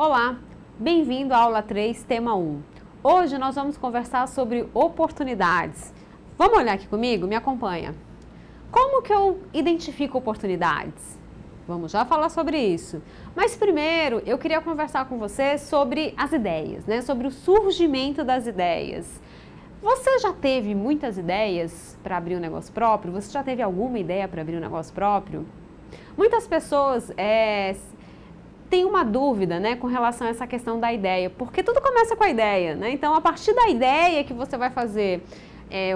Olá, bem-vindo à aula 3, tema 1. Hoje nós vamos conversar sobre oportunidades. Vamos olhar aqui comigo? Me acompanha. Como que eu identifico oportunidades? Vamos já falar sobre isso. Mas primeiro eu queria conversar com você sobre as ideias, né? Sobre o surgimento das ideias. Você já teve muitas ideias para abrir um negócio próprio? Você já teve alguma ideia para abrir um negócio próprio? Muitas pessoas têm uma dúvida, né, com relação a essa questão da ideia, porque tudo começa com a ideia, né? Então, a partir da ideia que você vai fazer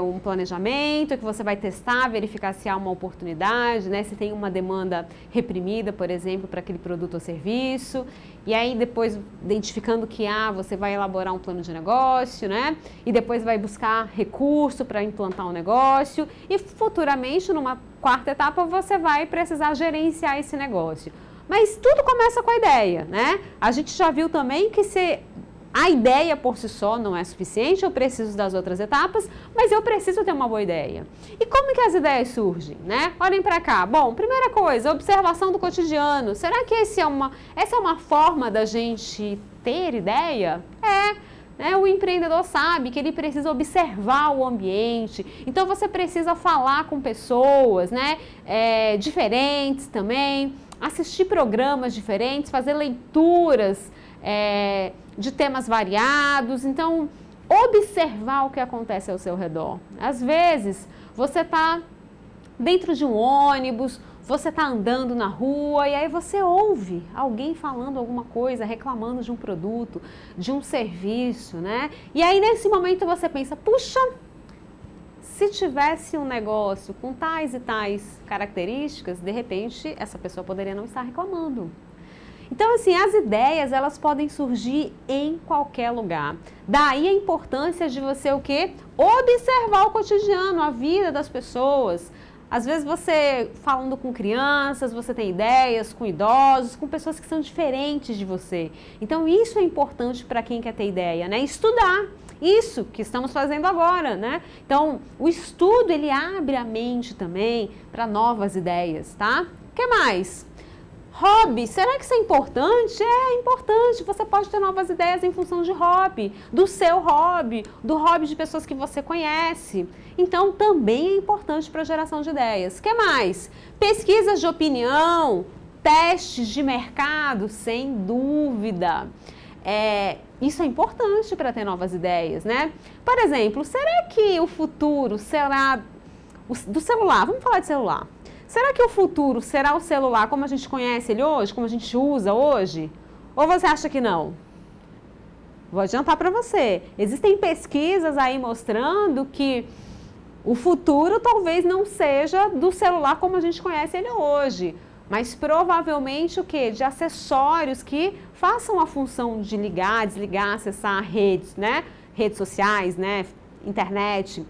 um planejamento, que você vai testar, verificar se há uma oportunidade, né? Se tem uma demanda reprimida, por exemplo, para aquele produto ou serviço. E aí, depois, identificando que há, você vai elaborar um plano de negócio, né? E depois vai buscar recurso para implantar um negócio. E futuramente, numa quarta etapa, você vai precisar gerenciar esse negócio. Mas tudo começa com a ideia, né? A gente já viu também que se a ideia por si só não é suficiente, eu preciso das outras etapas, mas eu preciso ter uma boa ideia. E como que as ideias surgem, né? Olhem para cá. Bom, primeira coisa, observação do cotidiano. Será que essa é uma forma da gente ter ideia? Né? O empreendedor sabe que ele precisa observar o ambiente, então você precisa falar com pessoas, né? Diferentes também, assistir programas diferentes, fazer leituras de temas variados, então observar o que acontece ao seu redor. Às vezes você está dentro de um ônibus, você está andando na rua e aí você ouve alguém falando alguma coisa, reclamando de um produto, de um serviço, né? E aí nesse momento você pensa, puxa, se tivesse um negócio com tais e tais características, de repente essa pessoa poderia não estar reclamando. Então, assim, as ideias, elas podem surgir em qualquer lugar. Daí a importância de você o quê? Observar o cotidiano, a vida das pessoas. Às vezes você, falando com crianças, você tem ideias, com idosos, com pessoas que são diferentes de você. Então, isso é importante para quem quer ter ideia, né? Estudar. Isso que estamos fazendo agora, né? Então, o estudo, ele abre a mente também para novas ideias, tá? O que mais? Hobby, será que isso é importante? É importante, você pode ter novas ideias em função de hobby, do seu hobby, do hobby de pessoas que você conhece. Então, também é importante para a geração de ideias. O que mais? Pesquisas de opinião, testes de mercado, sem dúvida. Isso é importante para ter novas ideias, né? Por exemplo, será que o futuro será do celular? Vamos falar de celular. Será que o futuro será o celular como a gente conhece ele hoje, como a gente usa hoje? Ou você acha que não? Vou adiantar para você. Existem pesquisas aí mostrando que o futuro talvez não seja do celular como a gente conhece ele hoje, mas provavelmente o quê? De acessórios que façam a função de ligar, desligar, acessar redes, né? Redes sociais, né? Internet.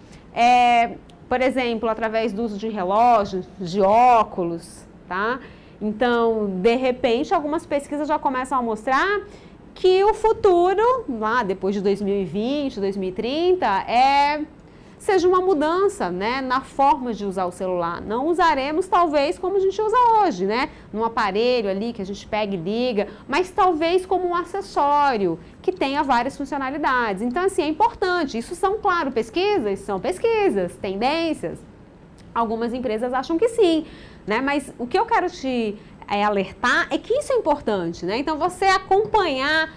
Por exemplo, através do uso de relógios, de óculos, tá? Então, de repente, algumas pesquisas já começam a mostrar que o futuro, lá depois de 2020, 2030, seja uma mudança, né, na forma de usar o celular. Não usaremos, talvez, como a gente usa hoje, né? Num aparelho ali que a gente pega e liga, mas talvez como um acessório que tenha várias funcionalidades. Então, assim, é importante. Isso são, claro, pesquisas, são pesquisas, tendências. Algumas empresas acham que sim, né? Mas o que eu quero te alertar é que isso é importante, né? Então, você acompanhar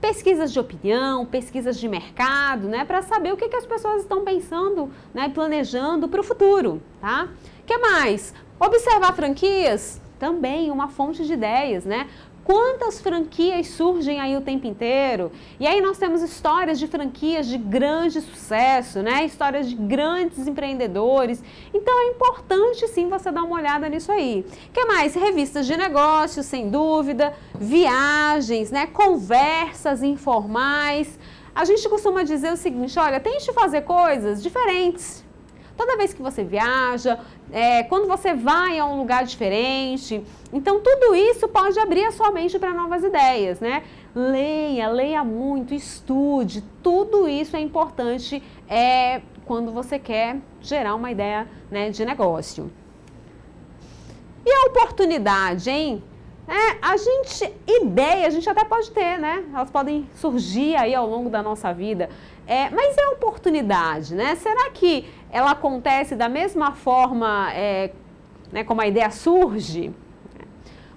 pesquisas de opinião, pesquisas de mercado, né, para saber o que as pessoas estão pensando, né, planejando para o futuro, tá? O que mais? Observar franquias, também uma fonte de ideias, né? Quantas franquias surgem aí o tempo inteiro? E aí nós temos histórias de franquias de grande sucesso, né? Histórias de grandes empreendedores. Então é importante sim você dar uma olhada nisso aí. O que mais? Revistas de negócios, sem dúvida, viagens, né? Conversas informais. A gente costuma dizer o seguinte, olha, tente fazer coisas diferentes. Toda vez que você viaja, quando você vai a um lugar diferente, então tudo isso pode abrir a sua mente para novas ideias, né? Leia muito, estude, tudo isso é importante quando você quer gerar uma ideia, né, de negócio. E a oportunidade, hein? Ideia a gente até pode ter, né? Elas podem surgir aí ao longo da nossa vida. Mas é oportunidade, né? Será que ela acontece da mesma forma né, como a ideia surge?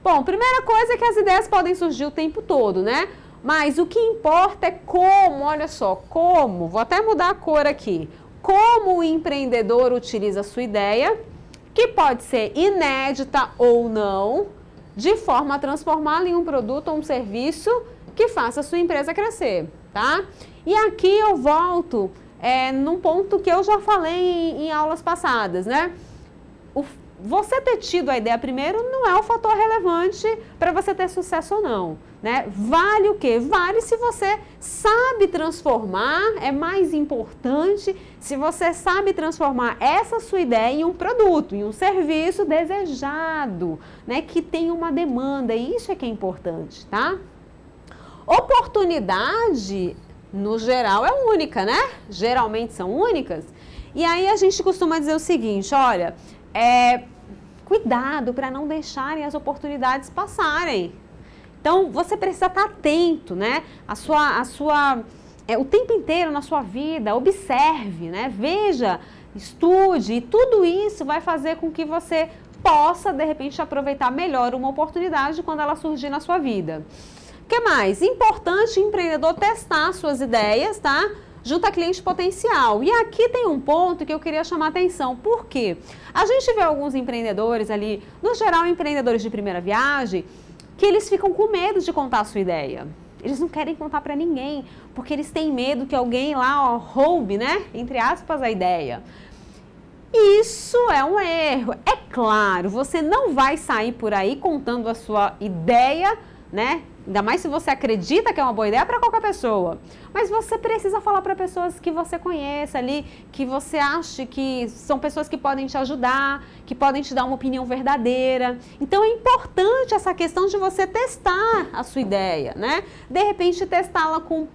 Bom, primeira coisa é que as ideias podem surgir o tempo todo, né? Mas o que importa é como, olha só, como, vou até mudar a cor aqui, como o empreendedor utiliza a sua ideia, que pode ser inédita ou não, de forma a transformá-la em um produto ou um serviço que faça a sua empresa crescer, tá? E aqui eu volto num ponto que eu já falei em aulas passadas, né? Você ter tido a ideia primeiro não é um fator relevante para você ter sucesso ou não, né? Vale o quê? Vale se você sabe transformar, é mais importante se você sabe transformar essa sua ideia em um produto, em um serviço desejado, né? Que tem uma demanda, e isso é que é importante, tá? Oportunidade, no geral, é única, né? Geralmente são únicas. E aí a gente costuma dizer o seguinte, olha, cuidado para não deixarem as oportunidades passarem. Então, você precisa estar atento, né? O tempo inteiro na sua vida, observe, né? Veja, estude, e tudo isso vai fazer com que você possa, de repente, aproveitar melhor uma oportunidade quando ela surgir na sua vida. O que mais? Importante o empreendedor testar suas ideias, tá? Junto a cliente potencial. E aqui tem um ponto que eu queria chamar a atenção. Por quê? A gente vê alguns empreendedores ali, no geral empreendedores de primeira viagem, que eles ficam com medo de contar a sua ideia. Eles não querem contar para ninguém, porque eles têm medo que alguém lá roube, né? Entre aspas, a ideia. Isso é um erro. É claro, você não vai sair por aí contando a sua ideia, né? Ainda mais se você acredita que é uma boa ideia para qualquer pessoa. Mas você precisa falar para pessoas que você conheça ali, que você acha que são pessoas que podem te ajudar, que podem te dar uma opinião verdadeira. Então é importante essa questão de você testar a sua ideia, né? De repente testá-la com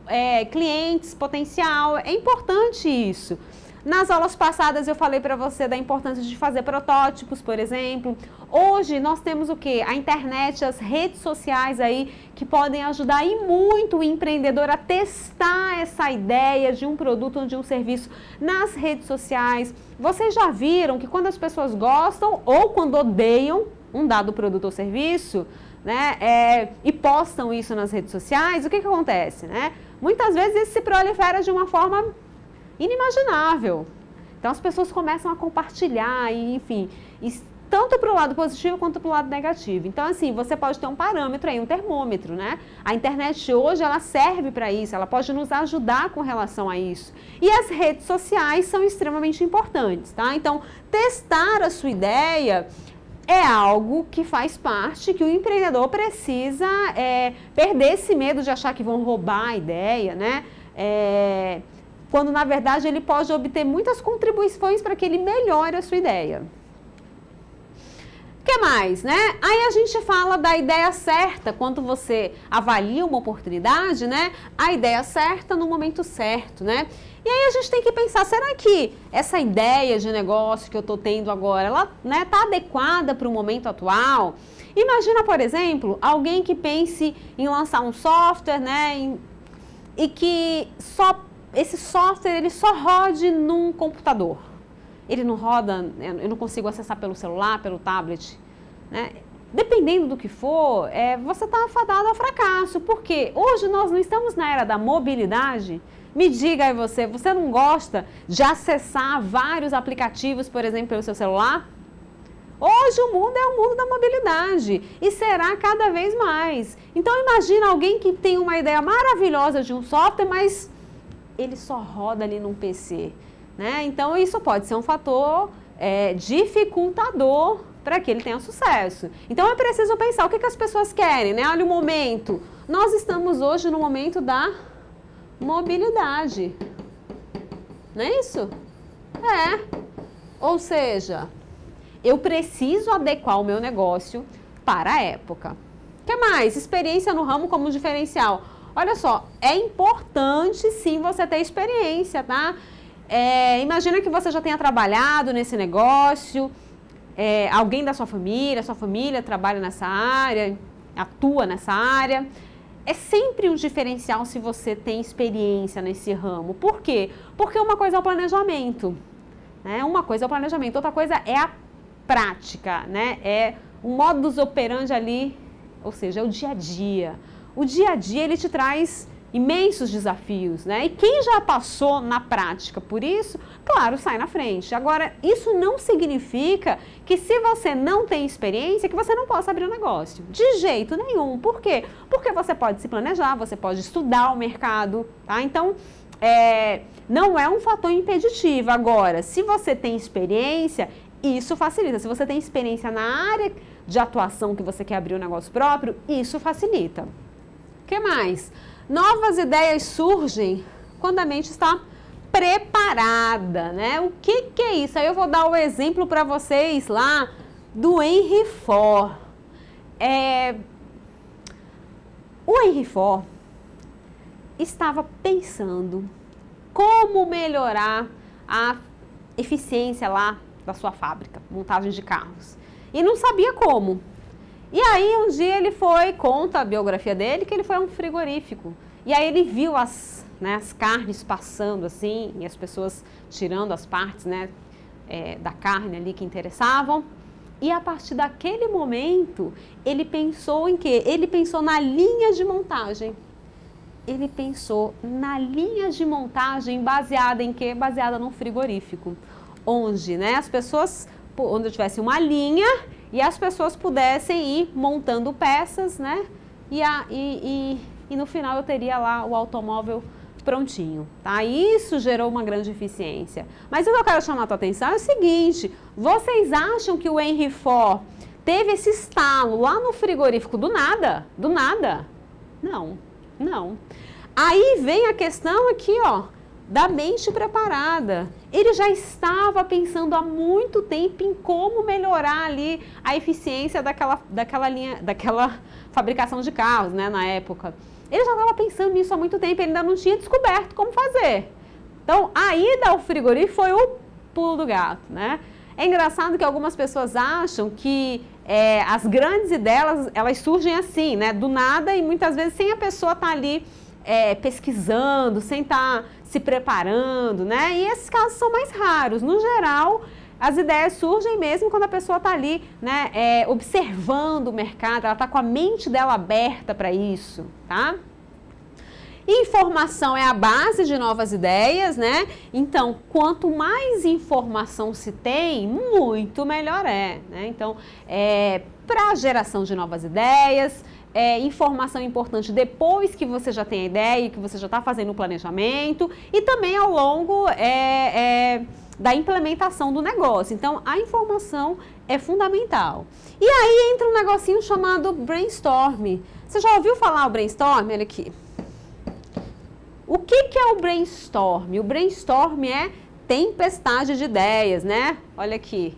clientes potencial, é importante isso. Nas aulas passadas eu falei para você da importância de fazer protótipos, por exemplo. Hoje nós temos o quê? A internet, as redes sociais aí que podem ajudar e muito o empreendedor a testar essa ideia de um produto ou de um serviço nas redes sociais. Vocês já viram que quando as pessoas gostam ou quando odeiam um dado produto ou serviço, né, e postam isso nas redes sociais, o que acontece, né? Muitas vezes isso se prolifera de uma forma inimaginável. Então as pessoas começam a compartilhar e, enfim, tanto para o lado positivo quanto para o lado negativo. Então, assim, você pode ter um parâmetro aí, um termômetro, né? A internet hoje, ela serve para isso, ela pode nos ajudar com relação a isso. E as redes sociais são extremamente importantes, tá? Então, testar a sua ideia é algo que faz parte, que o empreendedor precisa perder esse medo de achar que vão roubar a ideia, né? Quando, na verdade, ele pode obter muitas contribuições para que ele melhore a sua ideia. O que mais, né? Aí a gente fala da ideia certa, quando você avalia uma oportunidade, né? A ideia certa no momento certo, né? E aí a gente tem que pensar, será que essa ideia de negócio que eu estou tendo agora, ela tá adequada para o momento atual? Imagina, por exemplo, alguém que pense em lançar um software, né? E que esse software ele só rode num computador. Ele não roda, eu não consigo acessar pelo celular, pelo tablet, né? Dependendo do que for, você está afadado ao fracasso, porque hoje nós não estamos na era da mobilidade. Me diga aí você não gosta de acessar vários aplicativos, por exemplo, pelo seu celular? Hoje o mundo é o mundo da mobilidade e será cada vez mais. Então imagina alguém que tem uma ideia maravilhosa de um software, mas ele só roda ali num PC, né? Então isso pode ser um fator dificultador para que ele tenha sucesso. Então é preciso pensar o que as pessoas querem, né? Olha o momento. Nós estamos hoje no momento da mobilidade. Não é isso? Ou seja, eu preciso adequar o meu negócio para a época. O que mais? Experiência no ramo como diferencial. Olha só, é importante sim você ter experiência, tá? Imagina que você já tenha trabalhado nesse negócio, alguém da sua família trabalha nessa área. atua nessa área. É sempre um diferencial se você tem experiência nesse ramo. Por quê? Porque uma coisa é o planejamento, né? Uma coisa é o planejamento, outra coisa é a prática, né? É o modus operandi ali, ou seja, é o dia a dia. O dia a dia, ele te traz imensos desafios, né? E quem já passou na prática por isso, claro, sai na frente. Agora, isso não significa que se você não tem experiência, que você não possa abrir um negócio. De jeito nenhum. Por quê? Porque você pode se planejar, você pode estudar o mercado, tá? Então, não é um fator impeditivo. Agora, se você tem experiência, isso facilita. Se você tem experiência na área de atuação que você quer abrir um negócio próprio, isso facilita. O que mais? Novas ideias surgem quando a mente está preparada, né? O que é isso? Aí eu vou dar o exemplo para vocês lá do Henry Ford. O Henry Ford estava pensando como melhorar a eficiência lá da sua fábrica, montagem de carros. E não sabia como. E aí um dia ele foi, conta a biografia dele, que ele foi a um frigorífico. E aí ele viu as carnes passando assim, e as pessoas tirando as partes, né, da carne ali que interessavam. E a partir daquele momento, ele pensou em quê? Ele pensou na linha de montagem. Ele pensou na linha de montagem baseada em quê? Baseada num frigorífico. Onde, né, as pessoas, onde tivesse uma linha e as pessoas pudessem ir montando peças, né? E no final eu teria lá o automóvel prontinho, tá? Isso gerou uma grande eficiência. Mas o que eu quero chamar a tua atenção é o seguinte: vocês acham que o Henry Ford teve esse estalo lá no frigorífico do nada? Do nada? Não, não. Aí vem a questão aqui, ó, da mente preparada. Ele já estava pensando há muito tempo em como melhorar ali a eficiência daquela linha, daquela fabricação de carros, né, na época. Ele já estava pensando nisso há muito tempo, ele ainda não tinha descoberto como fazer. Então, a ida ao frigorífico foi o pulo do gato, né? É engraçado que algumas pessoas acham que as grandes ideias, elas surgem assim, né, do nada, e muitas vezes sem a pessoa estar ali pesquisando, sem estar se preparando, né? E esses casos são mais raros. No geral, as ideias surgem mesmo quando a pessoa está ali, né, observando o mercado, ela está com a mente dela aberta para isso, tá? Informação é a base de novas ideias, né? Então, quanto mais informação se tem, muito melhor é, né? Então, para a geração de novas ideias, informação importante depois que você já tem a ideia, que você já está fazendo o planejamento, e também ao longo da implementação do negócio. Então, a informação é fundamental. E aí entra um negocinho chamado brainstorm. Você já ouviu falar o brainstorm? Olha aqui. O que é o brainstorm? O brainstorm é tempestade de ideias, né? Olha aqui,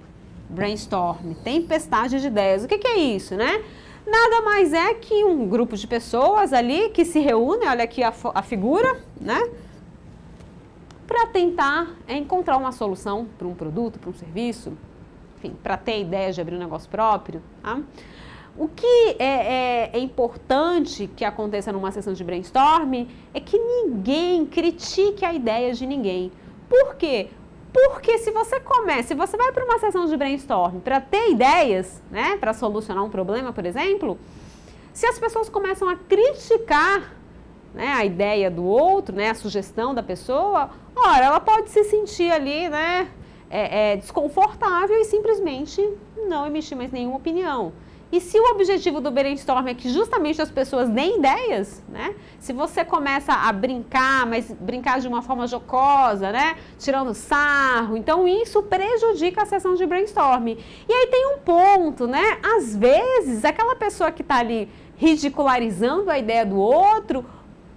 brainstorm, tempestade de ideias. O que é isso, né? Nada mais é que um grupo de pessoas ali que se reúnem, olha aqui a figura, né? Para tentar encontrar uma solução para um produto, para um serviço, enfim, para ter ideia de abrir um negócio próprio, tá? O que é importante que aconteça numa sessão de brainstorming é que ninguém critique a ideia de ninguém. Por quê? Porque se você vai para uma sessão de brainstorming para ter ideias, né, para solucionar um problema, por exemplo, se as pessoas começam a criticar, né, a ideia do outro, né, a sugestão da pessoa, ora, ela pode se sentir ali, né, desconfortável e simplesmente não emitir mais nenhuma opinião. E se o objetivo do brainstorm é que justamente as pessoas deem ideias, né? Se você começa a brincar, mas brincar de uma forma jocosa, né? Tirando sarro, então isso prejudica a sessão de brainstorm. E aí tem um ponto, né? Às vezes, aquela pessoa que está ali ridicularizando a ideia do outro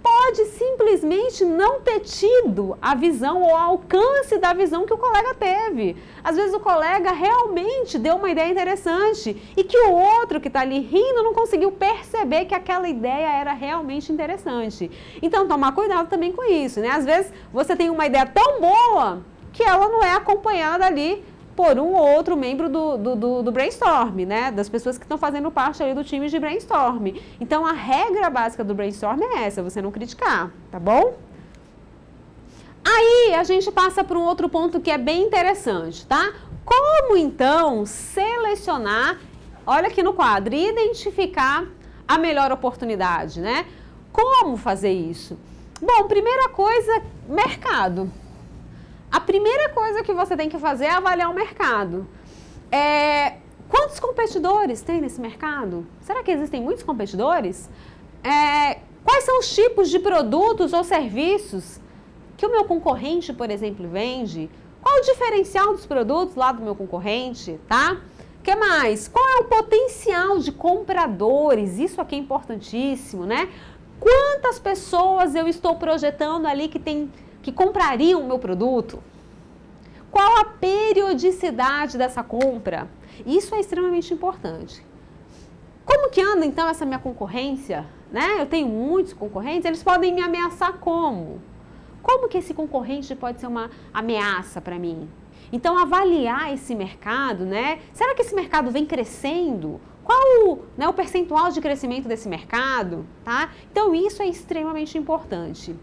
pode simplesmente não ter tido a visão ou o alcance da visão que o colega teve. Às vezes o colega realmente deu uma ideia interessante e que o outro que está ali rindo não conseguiu perceber que aquela ideia era realmente interessante. Então, tomar cuidado também com isso, né? Às vezes você tem uma ideia tão boa que ela não é acompanhada ali por um ou outro membro do brainstorm, né? Das pessoas que estão fazendo parte ali do time de brainstorm. Então, a regra básica do brainstorm é essa, você não criticar, tá bom? Aí, a gente passa para um outro ponto que é bem interessante, tá? Como, então, selecionar, olha aqui no quadro, identificar a melhor oportunidade, né? Como fazer isso? Bom, primeira coisa, mercado. A primeira coisa que você tem que fazer é avaliar o mercado. Quantos competidores tem nesse mercado? Será que existem muitos competidores? Quais são os tipos de produtos ou serviços que o meu concorrente, por exemplo, vende? Qual o diferencial dos produtos lá do meu concorrente, tá? O que mais? Qual é o potencial de compradores? Isso aqui é importantíssimo, né? Quantas pessoas eu estou projetando ali que comprariam o meu produto? Qual a periodicidade dessa compra? Isso é extremamente importante. Como que anda, então, essa minha concorrência? Né? Eu tenho muitos concorrentes, eles podem me ameaçar como? Como que esse concorrente pode ser uma ameaça para mim? Então, avaliar esse mercado, né? Será que esse mercado vem crescendo? Qual o percentual de crescimento desse mercado? Tá? Então, isso é extremamente importante.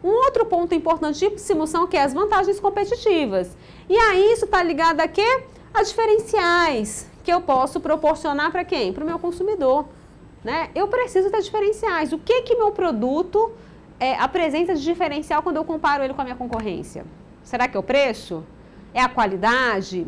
Um outro ponto importantíssimo são que as vantagens competitivas. E aí, isso está ligado a quê? A diferenciais que eu posso proporcionar para quem? Para o meu consumidor. Né? Eu preciso ter diferenciais. O que meu produto apresenta de diferencial quando eu comparo ele com a minha concorrência? Será que é o preço? É a qualidade?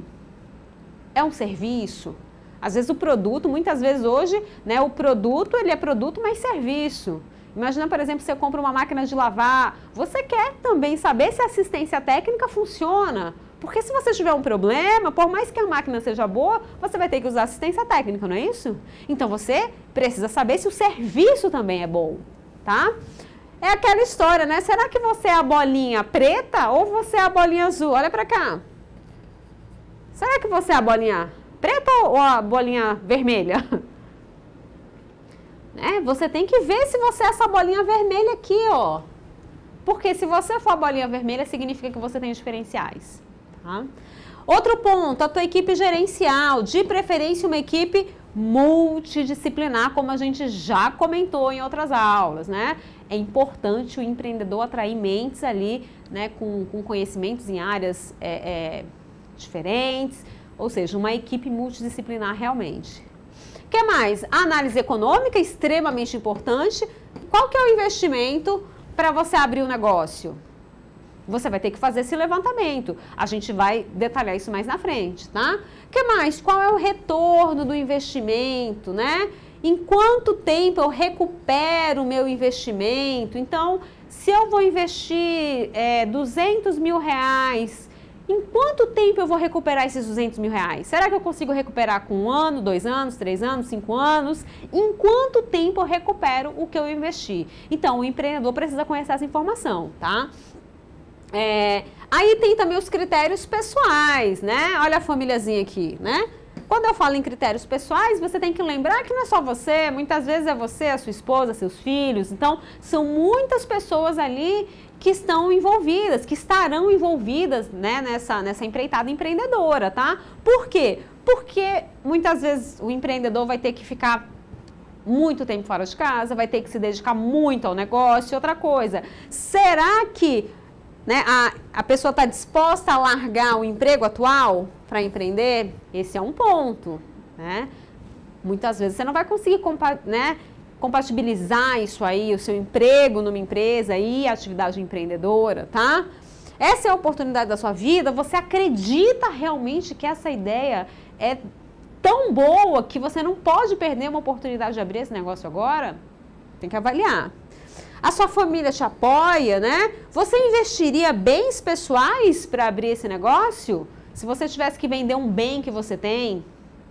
É um serviço? Às vezes o produto, muitas vezes hoje, né, o produto, ele é produto mais serviço. Imagina, por exemplo, você compra uma máquina de lavar, você quer também saber se a assistência técnica funciona. Porque se você tiver um problema, por mais que a máquina seja boa, você vai ter que usar assistência técnica, não é isso? Então você precisa saber se o serviço também é bom, tá? É aquela história, né? Será que você é a bolinha preta ou você é a bolinha azul? Olha pra cá. Será que você é a bolinha preta ou a bolinha vermelha? Você tem que ver se você é essa bolinha vermelha aqui, ó. Porque se você for a bolinha vermelha, significa que você tem diferenciais. Tá? Outro ponto, a tua equipe gerencial, de preferência uma equipe multidisciplinar, como a gente já comentou em outras aulas, né? É importante o empreendedor atrair mentes ali, né, com conhecimentos em áreas diferentes, ou seja, uma equipe multidisciplinar realmente. O que mais? A análise econômica, extremamente importante. Qual que é o investimento para você abrir um negócio? Você vai ter que fazer esse levantamento. A gente vai detalhar isso mais na frente, tá? O que mais? Qual é o retorno do investimento, né? Em quanto tempo eu recupero o meu investimento? Então, se eu vou investir 200 mil reais, em quanto tempo eu vou recuperar esses 200 mil reais? Será que eu consigo recuperar com 1 ano, 2 anos, 3 anos, 5 anos? Em quanto tempo eu recupero o que eu investi? Então, o empreendedor precisa conhecer essa informação, tá? Aí tem também os critérios pessoais, né? Olha a famíliazinha aqui, né? Quando eu falo em critérios pessoais, você tem que lembrar que não é só você, muitas vezes é você, a sua esposa, seus filhos. Então, são muitas pessoas ali que estão envolvidas, que estarão envolvidas, né, nessa empreitada empreendedora, tá? Por quê? Porque muitas vezes o empreendedor vai ter que ficar muito tempo fora de casa, vai ter que se dedicar muito ao negócio. Outra coisa, será que a pessoa está disposta a largar o emprego atual para empreender? Esse é um ponto, né? Muitas vezes você não vai conseguir compatibilizar isso aí, o seu emprego numa empresa e a atividade empreendedora, tá? Essa é a oportunidade da sua vida. Você acredita realmente que essa ideia é tão boa que você não pode perder uma oportunidade de abrir esse negócio agora? Tem que avaliar. A sua família te apoia, né? Você investiria bens pessoais para abrir esse negócio? Se você tivesse que vender um bem que você tem,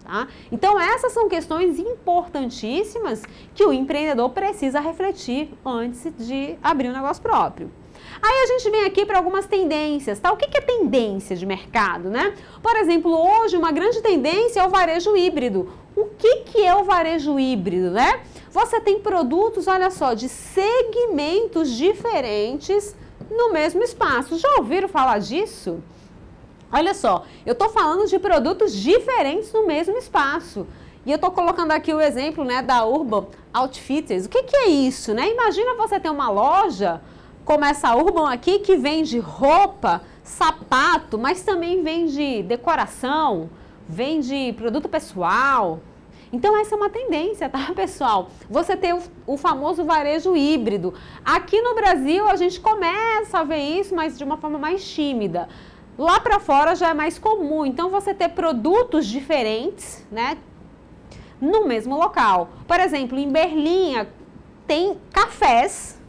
tá? Então, essas são questões importantíssimas que o empreendedor precisa refletir antes de abrir um negócio próprio. Aí a gente vem aqui para algumas tendências, tá? O que é tendência de mercado, né? Por exemplo, hoje uma grande tendência é o varejo híbrido. O que é o varejo híbrido, né? Você tem produtos, olha só, de segmentos diferentes no mesmo espaço. Já ouviram falar disso? Olha só, eu estou falando de produtos diferentes no mesmo espaço. E eu estou colocando aqui o exemplo, né, da Urban Outfitters. O que é isso, né? Imagina você ter uma loja como essa Urban aqui, que vende roupa, sapato, mas também vende decoração, vende produto pessoal. Então essa é uma tendência, tá, pessoal? Você tem o famoso varejo híbrido. Aqui no Brasil a gente começa a ver isso, mas de uma forma mais tímida. Lá para fora já é mais comum, então você ter produtos diferentes, né, no mesmo local. Por exemplo, em Berlim tem cafés,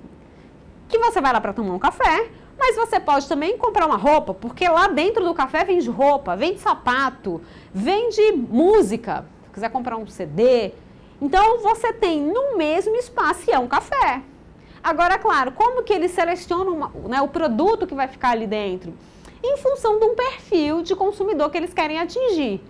que você vai lá para tomar um café, mas você pode também comprar uma roupa, porque lá dentro do café vende roupa, vende sapato, vende música, se quiser comprar um CD. Então você tem no mesmo espaço e é um café. Agora, claro, como que eles selecionam né, o produto que vai ficar ali dentro? Em função de um perfil de consumidor que eles querem atingir.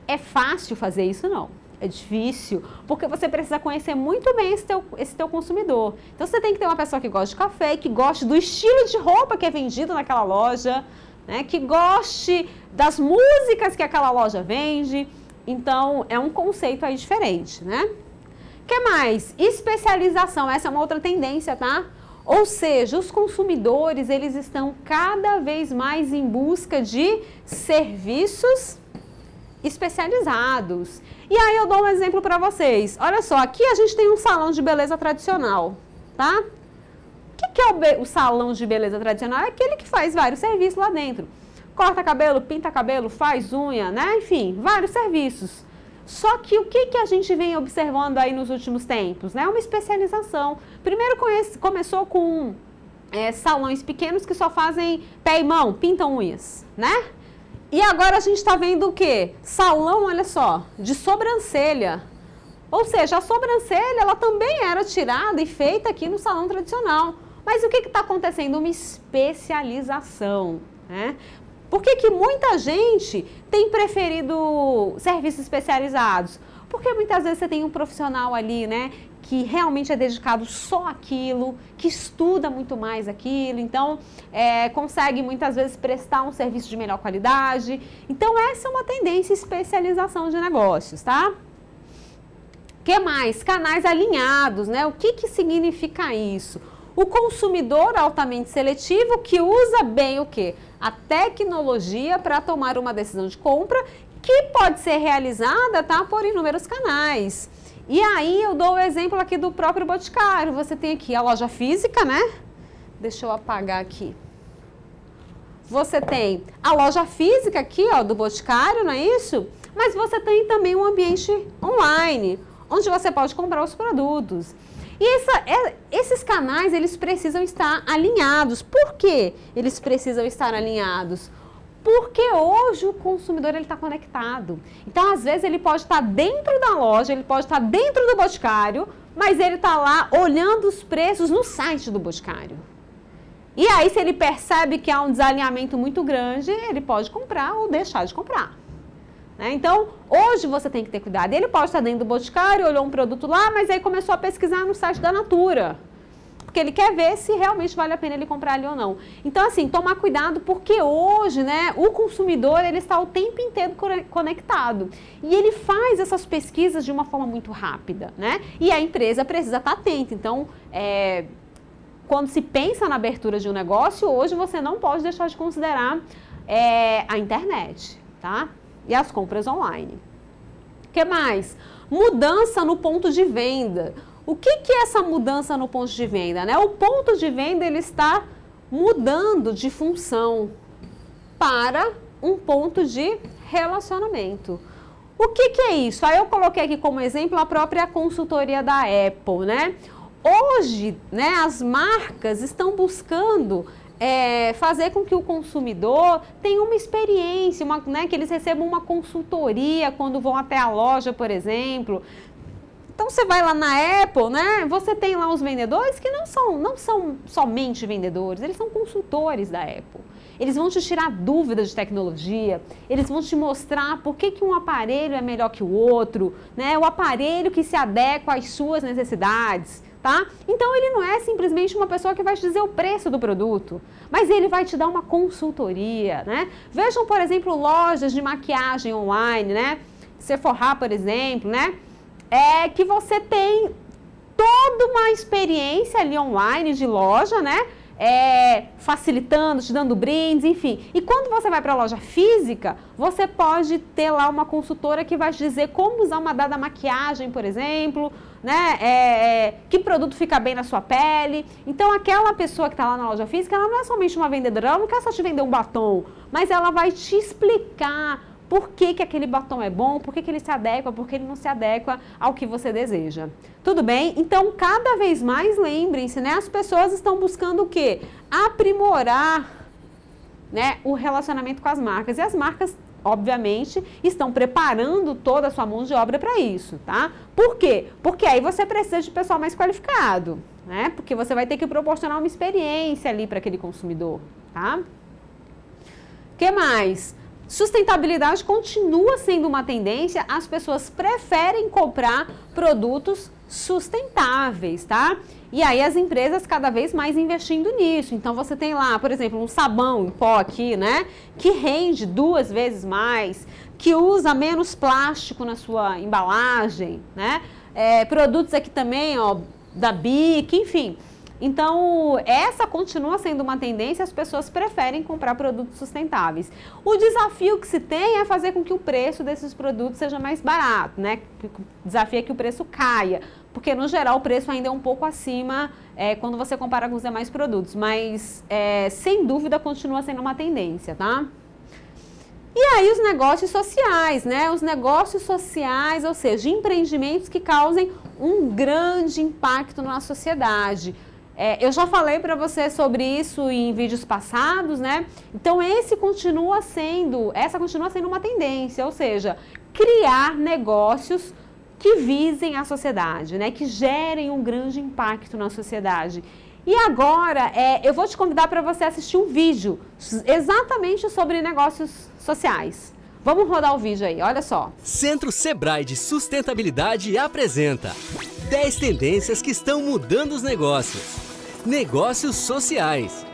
É fácil fazer isso? Não. É difícil, porque você precisa conhecer muito bem esse teu consumidor. Então você tem que ter uma pessoa que goste de café, que goste do estilo de roupa que é vendido naquela loja, né, que goste das músicas que aquela loja vende. Então é um conceito aí diferente, né? O que mais? Especialização, essa é uma outra tendência, tá? Ou seja, os consumidores, eles estão cada vez mais em busca de serviços especializados. E aí eu dou um exemplo para vocês. Olha só, aqui a gente tem um salão de beleza tradicional, tá? O que é o salão de beleza tradicional? É aquele que faz vários serviços lá dentro. Corta cabelo, pinta cabelo, faz unha, né? Enfim, vários serviços. Só que o que a gente vem observando aí nos últimos tempos? Né? Uma especialização. Primeiro começou com salões pequenos que só fazem pé e mão, pintam unhas, né? E agora a gente está vendo o quê? Salão, olha só, de sobrancelha. Ou seja, a sobrancelha, ela também era tirada e feita aqui no salão tradicional. Mas o que está acontecendo? Uma especialização, né? Por que muita gente tem preferido serviços especializados? Porque muitas vezes você tem um profissional ali, né, que realmente é dedicado só àquilo, que estuda muito mais aquilo, então consegue muitas vezes prestar um serviço de melhor qualidade. Então essa é uma tendência, especialização de negócios, tá? O que mais? Canais alinhados, né? O que significa isso? O consumidor altamente seletivo que usa bem o quê? A tecnologia para tomar uma decisão de compra que pode ser realizada, tá, por inúmeros canais. E aí eu dou o exemplo aqui do próprio Boticário. Você tem aqui a loja física, né? Deixa eu apagar aqui. Você tem a loja física aqui, ó, do Boticário, não é isso? Mas você tem também um ambiente online, onde você pode comprar os produtos. E esses canais, eles precisam estar alinhados. Por quê? Eles precisam estar alinhados? Porque hoje o consumidor está conectado. Então, às vezes, ele pode estar dentro da loja, ele pode estar dentro do Boticário, mas ele está lá olhando os preços no site do Boticário. E aí, se ele percebe que há um desalinhamento muito grande, ele pode comprar ou deixar de comprar. Então, hoje você tem que ter cuidado. Ele pode estar dentro do Boticário, olhou um produto lá, mas aí começou a pesquisar no site da Natura. Porque ele quer ver se realmente vale a pena ele comprar ali ou não. Então, assim, tomar cuidado porque hoje, né, o consumidor, ele está o tempo inteiro conectado. E ele faz essas pesquisas de uma forma muito rápida, né? E a empresa precisa estar atenta. Então, quando se pensa na abertura de um negócio, hoje você não pode deixar de considerar a internet, tá? E as compras online. O que mais? Mudança no ponto de venda. O que é essa mudança no ponto de venda, né? O ponto de venda, ele está mudando de função para um ponto de relacionamento. O que é isso? Aí eu coloquei aqui como exemplo a própria consultoria da Apple, né? Hoje, né, as marcas estão buscando fazer com que o consumidor tenha uma experiência, né, que eles recebam uma consultoria quando vão até a loja, por exemplo. Então, você vai lá na Apple, né, você tem lá os vendedores que não são somente vendedores, eles são consultores da Apple. Eles vão te tirar dúvidas de tecnologia, eles vão te mostrar por que um aparelho é melhor que o outro, né, o aparelho que se adequa às suas necessidades. tá? Então ele não é simplesmente uma pessoa que vai te dizer o preço do produto, mas ele vai te dar uma consultoria, né? Vejam, por exemplo, lojas de maquiagem online, né? Sephora, por exemplo, né? Que você tem toda uma experiência ali online de loja, né? Facilitando, te dando brindes, enfim. E quando você vai para a loja física, você pode ter lá uma consultora que vai te dizer como usar uma dada maquiagem, por exemplo, né? Que produto fica bem na sua pele. Então, aquela pessoa que está lá na loja física, ela não é somente uma vendedora, ela não quer só te vender um batom, mas ela vai te explicar por que que aquele batom é bom, por que que ele se adequa, por que ele não se adequa ao que você deseja. Tudo bem? Então, cada vez mais, lembrem-se, né? As pessoas estão buscando o quê? Aprimorar, né, o relacionamento com as marcas. E as marcas, obviamente, estão preparando toda a sua mão de obra para isso, tá? Por quê? Porque aí você precisa de pessoal mais qualificado, né? Porque você vai ter que proporcionar uma experiência ali para aquele consumidor, tá? O que mais? Sustentabilidade continua sendo uma tendência, as pessoas preferem comprar produtos sustentáveis, tá? E aí as empresas cada vez mais investindo nisso. Então você tem lá, por exemplo, um sabão em pó aqui, né? Que rende 2 vezes mais, que usa menos plástico na sua embalagem, né? Produtos aqui também, ó, da Bic, enfim. Então, essa continua sendo uma tendência, as pessoas preferem comprar produtos sustentáveis. O desafio que se tem é fazer com que o preço desses produtos seja mais barato, né? O desafio é que o preço caia, porque no geral o preço ainda é um pouco acima quando você compara com os demais produtos, mas sem dúvida continua sendo uma tendência, tá? E aí os negócios sociais, né? Os negócios sociais, ou seja, empreendimentos que causem um grande impacto na sociedade. Eu já falei para você sobre isso em vídeos passados, né? Então essa continua sendo uma tendência, ou seja, criar negócios que visem a sociedade, né? Que gerem um grande impacto na sociedade. E agora eu vou te convidar para você assistir um vídeo exatamente sobre negócios sociais. Vamos rodar o vídeo aí, olha só. Centro Sebrae de Sustentabilidade apresenta 10 tendências que estão mudando os negócios. Negócios sociais.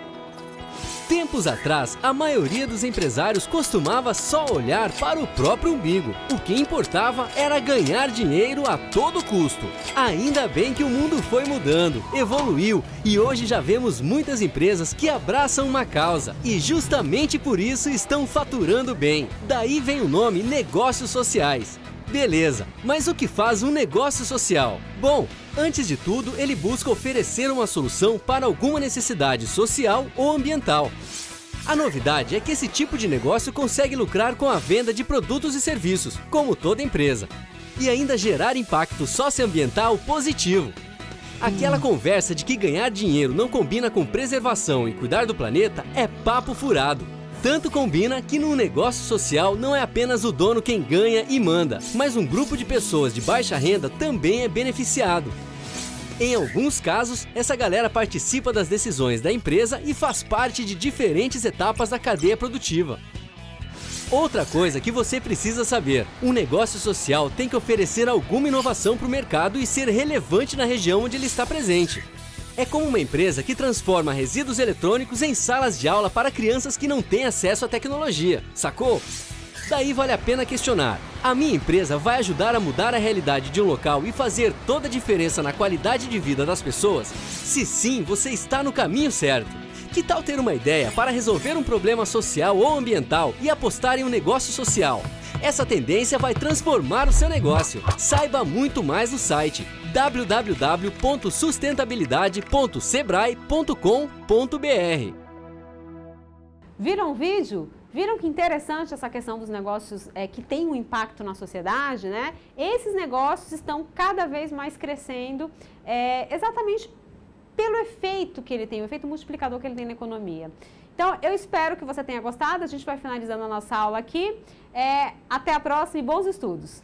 Tempos atrás, a maioria dos empresários costumava só olhar para o próprio umbigo. O que importava era ganhar dinheiro a todo custo. Ainda bem que o mundo foi mudando, evoluiu e hoje já vemos muitas empresas que abraçam uma causa e justamente por isso estão faturando bem. Daí vem o nome Negócios Sociais. Beleza, mas o que faz um negócio social? Bom, antes de tudo, ele busca oferecer uma solução para alguma necessidade social ou ambiental. A novidade é que esse tipo de negócio consegue lucrar com a venda de produtos e serviços, como toda empresa, e ainda gerar impacto socioambiental positivo. Aquela conversa de que ganhar dinheiro não combina com preservação e cuidar do planeta é papo furado. Tanto combina que num negócio social não é apenas o dono quem ganha e manda, mas um grupo de pessoas de baixa renda também é beneficiado. Em alguns casos, essa galera participa das decisões da empresa e faz parte de diferentes etapas da cadeia produtiva. Outra coisa que você precisa saber, um negócio social tem que oferecer alguma inovação para o mercado e ser relevante na região onde ele está presente. É como uma empresa que transforma resíduos eletrônicos em salas de aula para crianças que não têm acesso à tecnologia, sacou? Daí vale a pena questionar, a minha empresa vai ajudar a mudar a realidade de um local e fazer toda a diferença na qualidade de vida das pessoas? Se sim, você está no caminho certo. Que tal ter uma ideia para resolver um problema social ou ambiental e apostar em um negócio social? Essa tendência vai transformar o seu negócio. Saiba muito mais no site www.sustentabilidade.sebrae.com.br. Viram o vídeo? Viram que interessante essa questão dos negócios que tem um impacto na sociedade, né? Esses negócios estão cada vez mais crescendo exatamente pelo efeito que ele tem, o efeito multiplicador que ele tem na economia. Então, eu espero que você tenha gostado. A gente vai finalizando a nossa aula aqui. Até a próxima e bons estudos!